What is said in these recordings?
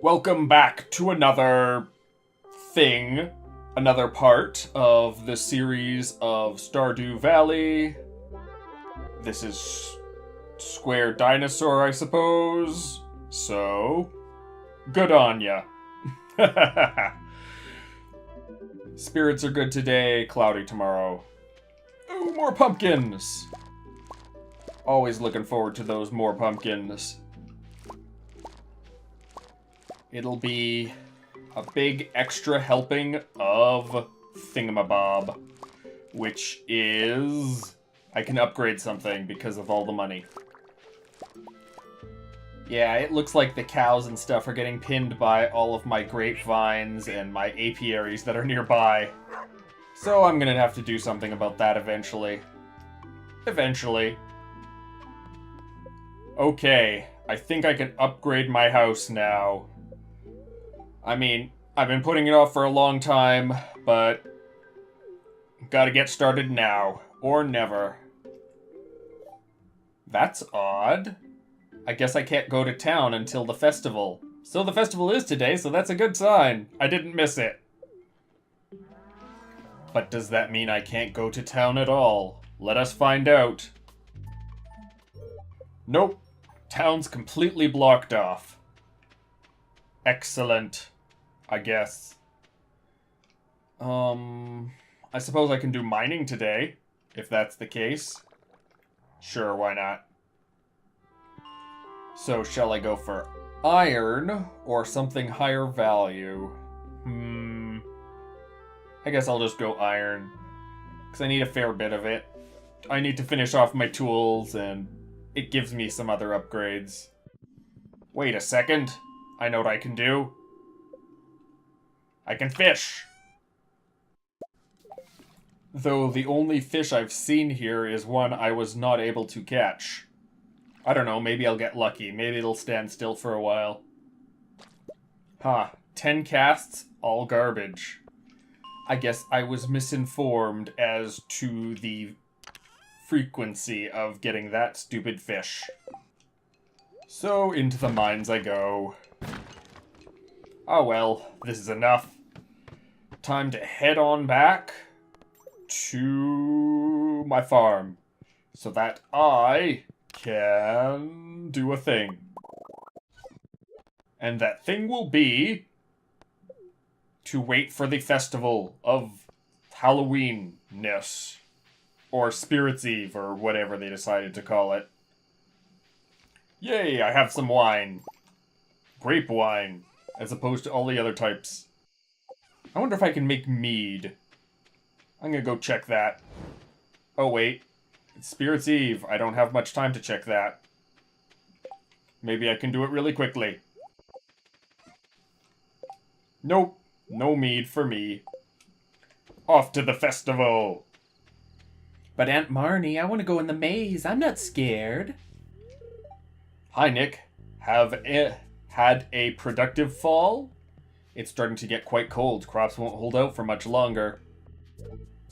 Welcome back to another thing, another part of the series of Stardew Valley. This is SquareDinosaur, I suppose. So, good on ya. Spirits are good today, cloudy tomorrow. Ooh, more pumpkins! Always looking forward to those more pumpkins. It'll be a big extra helping of thingamabob, which is I can upgrade something because of all the money. Yeah, it looks like the cows and stuff are getting pinned by all of my grapevines and my apiaries that are nearby. So I'm gonna have to do something about that eventually. Okay, I think I can upgrade my house now. I mean, I've been putting it off for a long time, but gotta get started now, or never. That's odd. I guess I can't go to town until the festival. So the festival is today, so that's a good sign. I didn't miss it. But does that mean I can't go to town at all? Let us find out. Nope. Town's completely blocked off. Excellent. I guess. I suppose I can do mining today, if that's the case. Sure, why not? So, shall I go for iron, or something higher value? I guess I'll just go iron, because I need a fair bit of it. I need to finish off my tools, and it gives me some other upgrades. Wait a second. I know what I can do. I can fish! Though the only fish I've seen here is one I was not able to catch. I don't know, maybe I'll get lucky. Maybe it'll stand still for a while. 10 casts, all garbage. I guess I was misinformed as to the frequency of getting that stupid fish. So, into the mines I go. Oh well, this is enough. Time to head on back to my farm so that I can do a thing. And that thing will be to wait for the festival of Halloween-ness. Or Spirits Eve, or whatever they decided to call it. Yay, I have some wine. Grape wine, as opposed to all the other types. I wonder if I can make mead. I'm gonna go check that. Oh wait, it's Spirits Eve. I don't have much time to check that. Maybe I can do it really quickly. Nope, no mead for me. Off to the festival! But Aunt Marnie, I want to go in the maze. I'm not scared. Hi, Nick. Had a productive fall? It's starting to get quite cold. Crops won't hold out for much longer.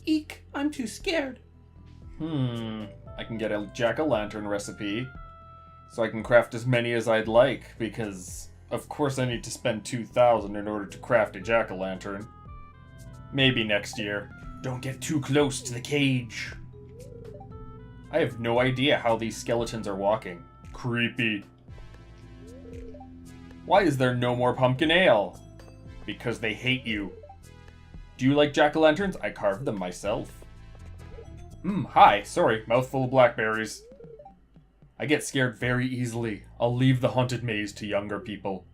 Eek, I'm too scared. I can get a jack-o'-lantern recipe. So I can craft as many as I'd like, because of course I need to spend 2,000 in order to craft a jack-o'-lantern. Maybe next year. Don't get too close to the cage. I have no idea how these skeletons are walking. Creepy. Why is there no more pumpkin ale? Because they hate you. Do you like jack-o'-lanterns? I carved them myself. Hi. Sorry, mouthful of blackberries. I get scared very easily. I'll leave the haunted maze to younger people.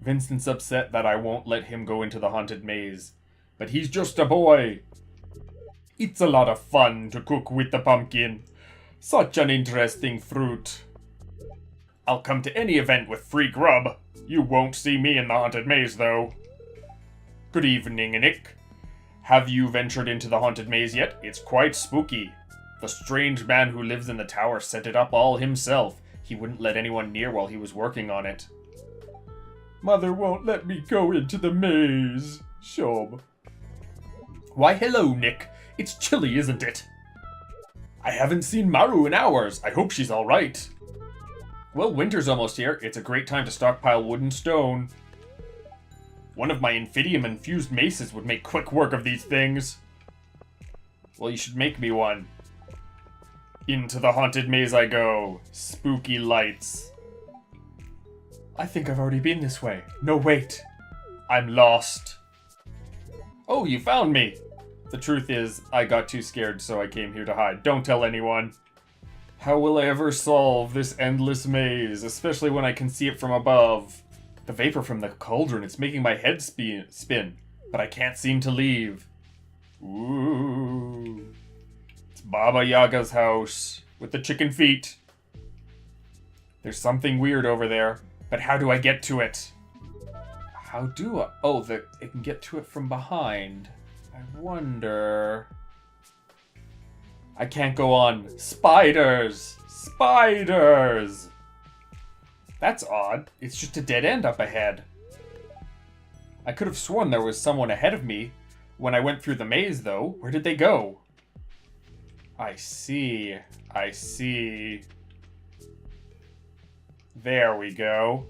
Vincent's upset that I won't let him go into the haunted maze. But he's just a boy. It's a lot of fun to cook with the pumpkin. Such an interesting fruit. I'll come to any event with free grub. You won't see me in the haunted maze, though. Good evening, Nick. Have you ventured into the haunted maze yet? It's quite spooky. The strange man who lives in the tower set it up all himself. He wouldn't let anyone near while he was working on it. Mother won't let me go into the maze. Shob. Why, hello, Nick. It's chilly, isn't it? I haven't seen Maru in hours. I hope she's all right. Well, winter's almost here. It's a great time to stockpile wood and stone. One of my Infidium-infused maces would make quick work of these things. Well, you should make me one. Into the haunted maze I go. Spooky lights. I think I've already been this way. No, wait. I'm lost. Oh, you found me. The truth is, I got too scared, so I came here to hide. Don't tell anyone. How will I ever solve this endless maze, especially when I can see it from above? The vapor from the cauldron is making my head spin, but I can't seem to leave. Ooh. It's Baba Yaga's house with the chicken feet. There's something weird over there, but how do I get to it? How do I? Oh, it can get to it from behind. I wonder... I can't go on. Spiders! Spiders! That's odd. It's just a dead end up ahead. I could have sworn there was someone ahead of me. When I went through the maze, though, where did they go? I see. I see. There we go.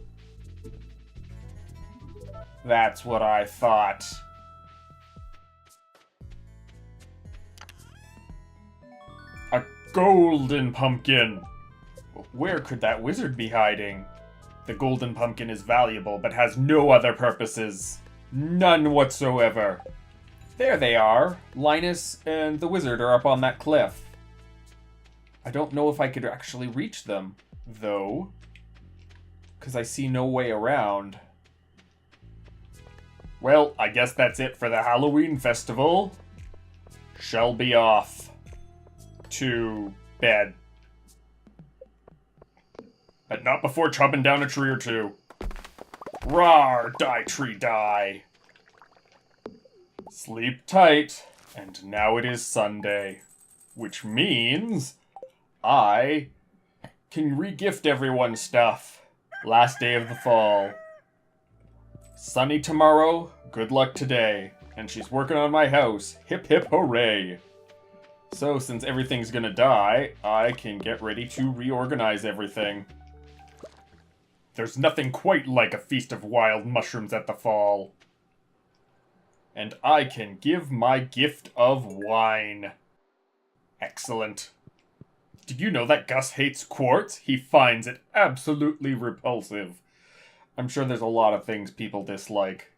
That's what I thought. A golden pumpkin! Where could that wizard be hiding? The golden pumpkin is valuable, but has no other purposes. None whatsoever. There they are. Linus and the wizard are up on that cliff. I don't know if I could actually reach them, though, because I see no way around. Well, I guess that's it for the Halloween festival. Shall be off to bed. But not before chopping down a tree or two. Rawr, die tree die. Sleep tight, and now it is Sunday. Which means I can re-gift everyone stuff. Last day of the fall. Sunny tomorrow, good luck today. And she's working on my house. Hip hip hooray. So since everything's gonna die, I can get ready to reorganize everything. There's nothing quite like a feast of wild mushrooms at the fall. And I can give my gift of wine. Excellent. Did you know that Gus hates quartz? He finds it absolutely repulsive. I'm sure there's a lot of things people dislike.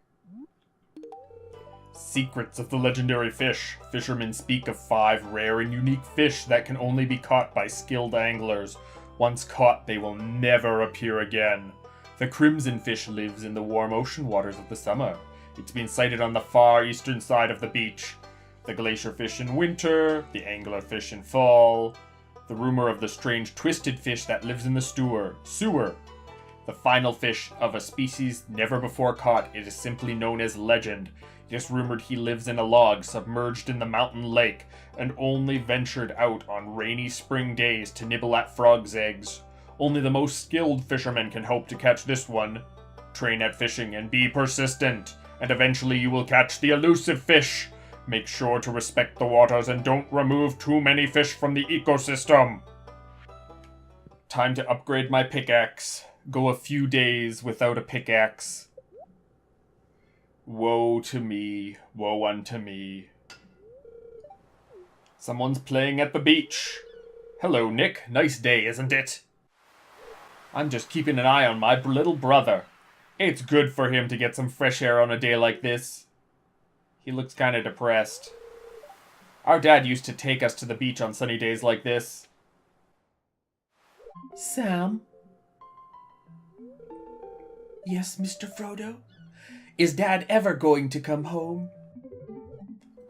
Secrets of the legendary fish. Fishermen speak of 5 rare and unique fish that can only be caught by skilled anglers. Once caught, they will never appear again. The crimson fish lives in the warm ocean waters of the summer. It's been sighted on the far eastern side of the beach. The glacier fish in winter, the angler fish in fall. The rumor of the strange twisted fish that lives in the sewer. The final fish of a species never before caught. It is simply known as legend. It is rumored he lives in a log submerged in the mountain lake and only ventured out on rainy spring days to nibble at frogs' eggs. Only the most skilled fishermen can hope to catch this one. Train at fishing and be persistent, and eventually you will catch the elusive fish. Make sure to respect the waters and don't remove too many fish from the ecosystem. Time to upgrade my pickaxe. Go a few days without a pickaxe. Woe to me, woe unto me. Someone's playing at the beach. Hello, Nick. Nice day, isn't it? I'm just keeping an eye on my little brother. It's good for him to get some fresh air on a day like this. He looks kind of depressed. Our dad used to take us to the beach on sunny days like this. Sam? Yes, Mr. Frodo? Is Dad ever going to come home?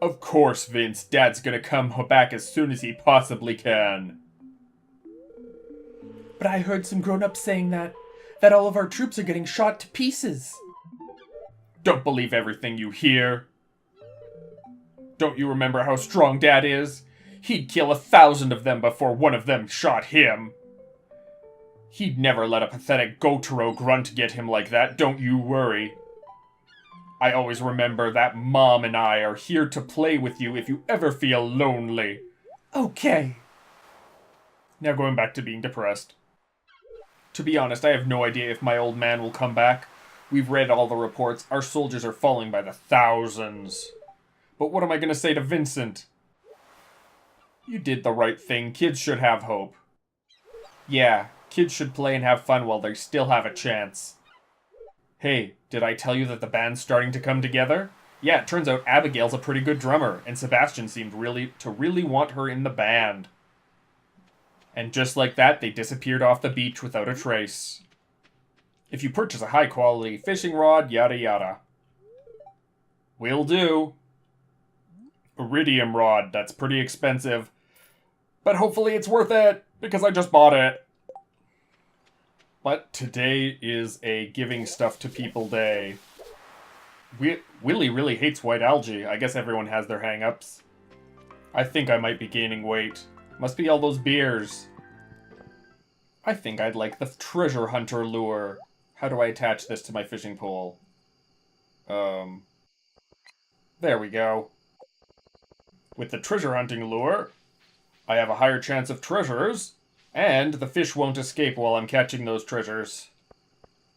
Of course, Vince. Dad's gonna come back as soon as he possibly can. But I heard some grown-ups saying that all of our troops are getting shot to pieces. Don't believe everything you hear. Don't you remember how strong Dad is? He'd kill 1,000 of them before one of them shot him. He'd never let a pathetic Gotaro grunt get him like that, don't you worry. I always remember that Mom and I are here to play with you if you ever feel lonely. Okay. Now going back to being depressed. To be honest, I have no idea if my old man will come back. We've read all the reports. Our soldiers are falling by the thousands. But what am I going to say to Vincent? You did the right thing. Kids should have hope. Yeah, kids should play and have fun while they still have a chance. Hey, did I tell you that the band's starting to come together? Yeah, it turns out Abigail's a pretty good drummer, and Sebastian seemed really want her in the band. And just like that, they disappeared off the beach without a trace. If you purchase a high-quality fishing rod, yada yada. Will do. Iridium rod, that's pretty expensive. But hopefully it's worth it, because I just bought it. But today is a giving stuff to people day. Willie really hates white algae. I guess everyone has their hang-ups. I think I might be gaining weight. Must be all those beers. I think I'd like the treasure hunter lure. How do I attach this to my fishing pole? There we go. With the treasure hunting lure, I have a higher chance of treasures, and the fish won't escape while I'm catching those treasures.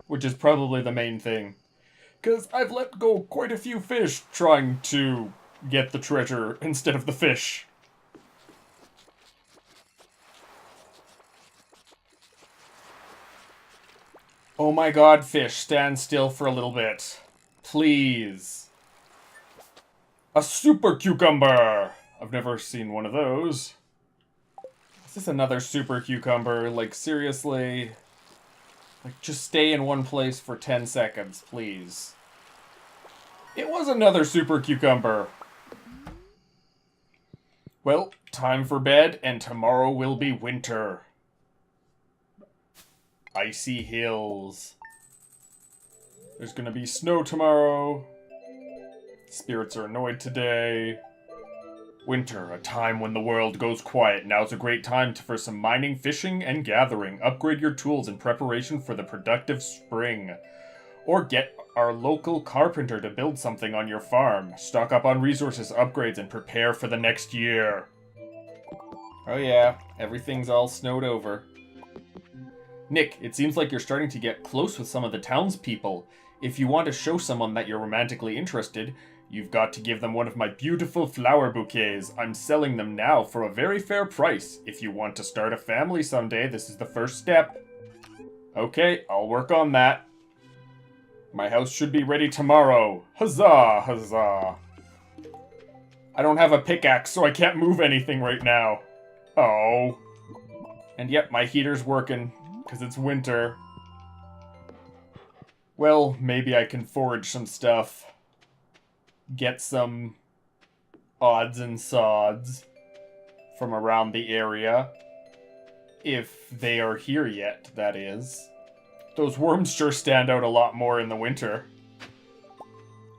Which is probably the main thing. Because I've let go quite a few fish trying to get the treasure instead of the fish. Oh my god, fish, stand still for a little bit. Please. A super cucumber! I've never seen one of those. Is this another super cucumber? Like, seriously? Like, just stay in one place for 10 seconds, please. It was another super cucumber. Well, time for bed, and tomorrow will be winter. Icy hills. There's gonna be snow tomorrow. Spirits are annoyed today. Winter, a time when the world goes quiet. Now's a great time for some mining, fishing, and gathering. Upgrade your tools in preparation for the productive spring. Or get our local carpenter to build something on your farm. Stock up on resources, upgrades, and prepare for the next year. Oh yeah, everything's all snowed over. Nick, it seems like you're starting to get close with some of the townspeople. If you want to show someone that you're romantically interested, you've got to give them one of my beautiful flower bouquets. I'm selling them now for a very fair price. If you want to start a family someday, this is the first step. Okay, I'll work on that. My house should be ready tomorrow. Huzzah, huzzah. I don't have a pickaxe, so I can't move anything right now. Oh. And yep, my heater's working, because it's winter. Well, maybe I can forage some stuff. Get some odds and sods from around the area. If they are here yet, that is. Those worms sure stand out a lot more in the winter.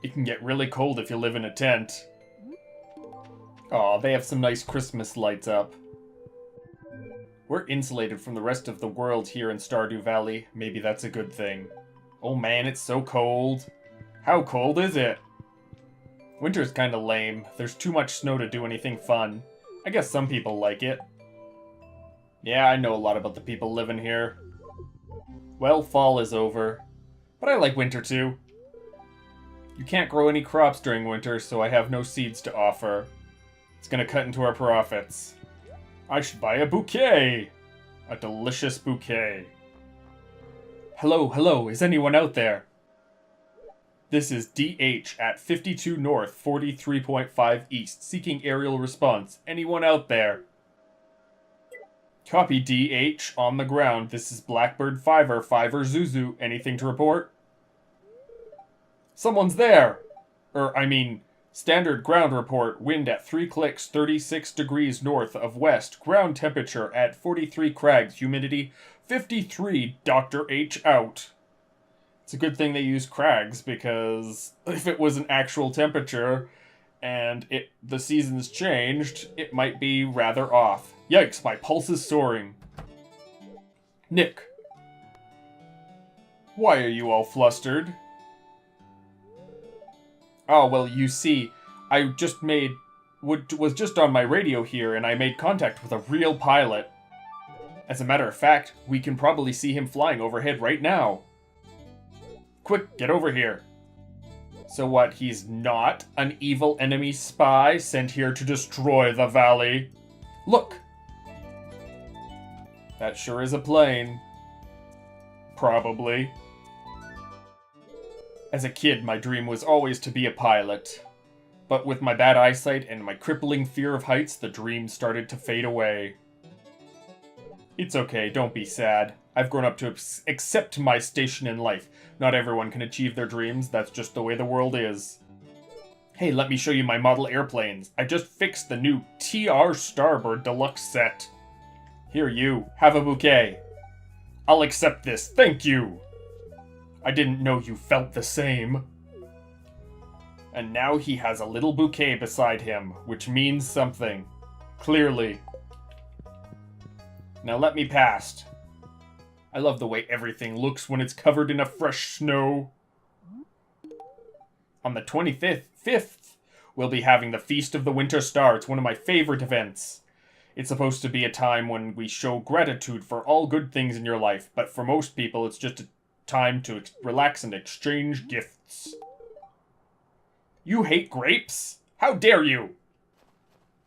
It can get really cold if you live in a tent. Aw, they have some nice Christmas lights up. We're insulated from the rest of the world here in Stardew Valley. Maybe that's a good thing. Oh man, it's so cold. How cold is it? Winter's kinda lame. There's too much snow to do anything fun. I guess some people like it. Yeah, I know a lot about the people living here. Well, fall is over. But I like winter too. You can't grow any crops during winter, so I have no seeds to offer. It's gonna cut into our profits. I should buy a bouquet! A delicious bouquet. Hello, hello, is anyone out there? This is DH at 52 North, 43.5 East, seeking aerial response. Anyone out there? Copy DH, on the ground. This is Blackbird Fiver, Zuzu. Anything to report? Someone's there! Standard ground report. Wind at 3 clicks, 36 degrees north of west. Ground temperature at 43 crags. Humidity 53. Dr. H out. It's a good thing they use crags, because if it was an actual temperature and the seasons changed, it might be rather off. Yikes, my pulse is soaring. Nick. Why are you all flustered? Oh, well, you see, I was just on my radio here, and I made contact with a real pilot. As a matter of fact, we can probably see him flying overhead right now. Quick, get over here. So what, he's not an evil enemy spy sent here to destroy the valley? Look! That sure is a plane. Probably. As a kid, my dream was always to be a pilot. But with my bad eyesight and my crippling fear of heights, the dream started to fade away. It's okay, don't be sad. I've grown up to accept my station in life. Not everyone can achieve their dreams, that's just the way the world is. Hey, let me show you my model airplanes. I just fixed the new TR Starbird Deluxe set. Here, you, have a bouquet. I'll accept this, thank you! I didn't know you felt the same. And now he has a little bouquet beside him, which means something. Clearly. Now let me past. I love the way everything looks when it's covered in a fresh snow. On the 25th, we'll be having the Feast of the Winter Star. It's one of my favorite events. It's supposed to be a time when we show gratitude for all good things in your life, but for most people it's just a time to relax and exchange gifts. You hate grapes? How dare you!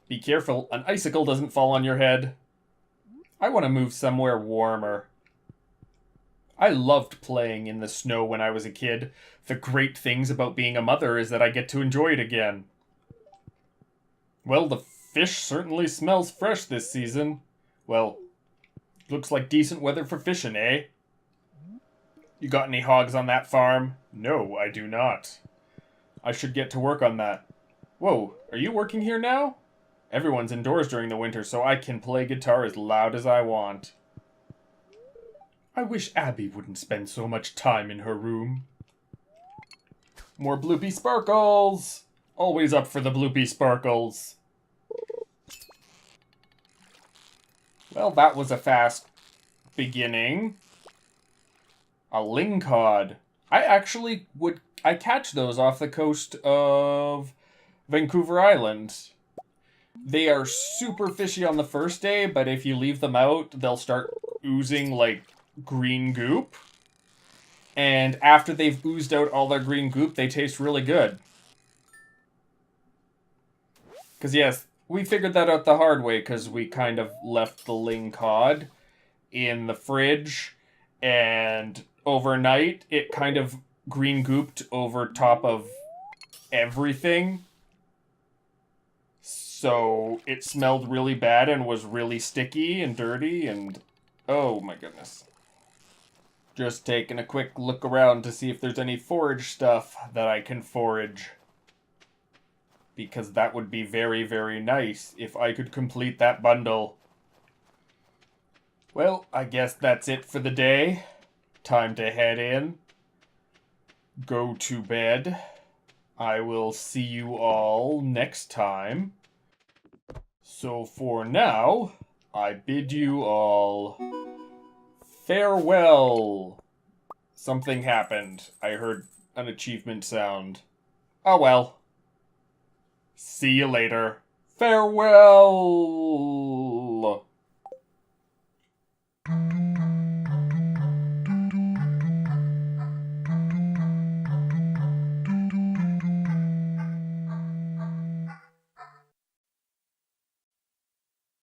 Be careful, an icicle doesn't fall on your head. I want to move somewhere warmer. I loved playing in the snow when I was a kid. The great things about being a mother is that I get to enjoy it again. Well, the fish certainly smells fresh this season. Well, looks like decent weather for fishing, eh? You got any hogs on that farm? No, I do not. I should get to work on that. Whoa, are you working here now? Everyone's indoors during the winter, so I can play guitar as loud as I want. I wish Abby wouldn't spend so much time in her room. More bloopy sparkles! Always up for the bloopy sparkles. Well, that was a fast beginning. A Ling cod. I catch those off the coast of Vancouver Island. They are super fishy on the first day, but if you leave them out, they'll start oozing like green goop. And after they've oozed out all their green goop, they taste really good. Because yes, we figured that out the hard way because we kind of left the Ling cod in the fridge, and overnight it kind of green gooped over top of everything. So it smelled really bad and was really sticky and dirty and oh my goodness. Just taking a quick look around to see if there's any forage stuff that I can forage. Because that would be very, very nice if I could complete that bundle. Well, I guess that's it for the day. Time to head in. Go to bed. I will see you all next time. So for now, I bid you all farewell. Something happened. I heard an achievement sound. Oh well. See you later. Farewell!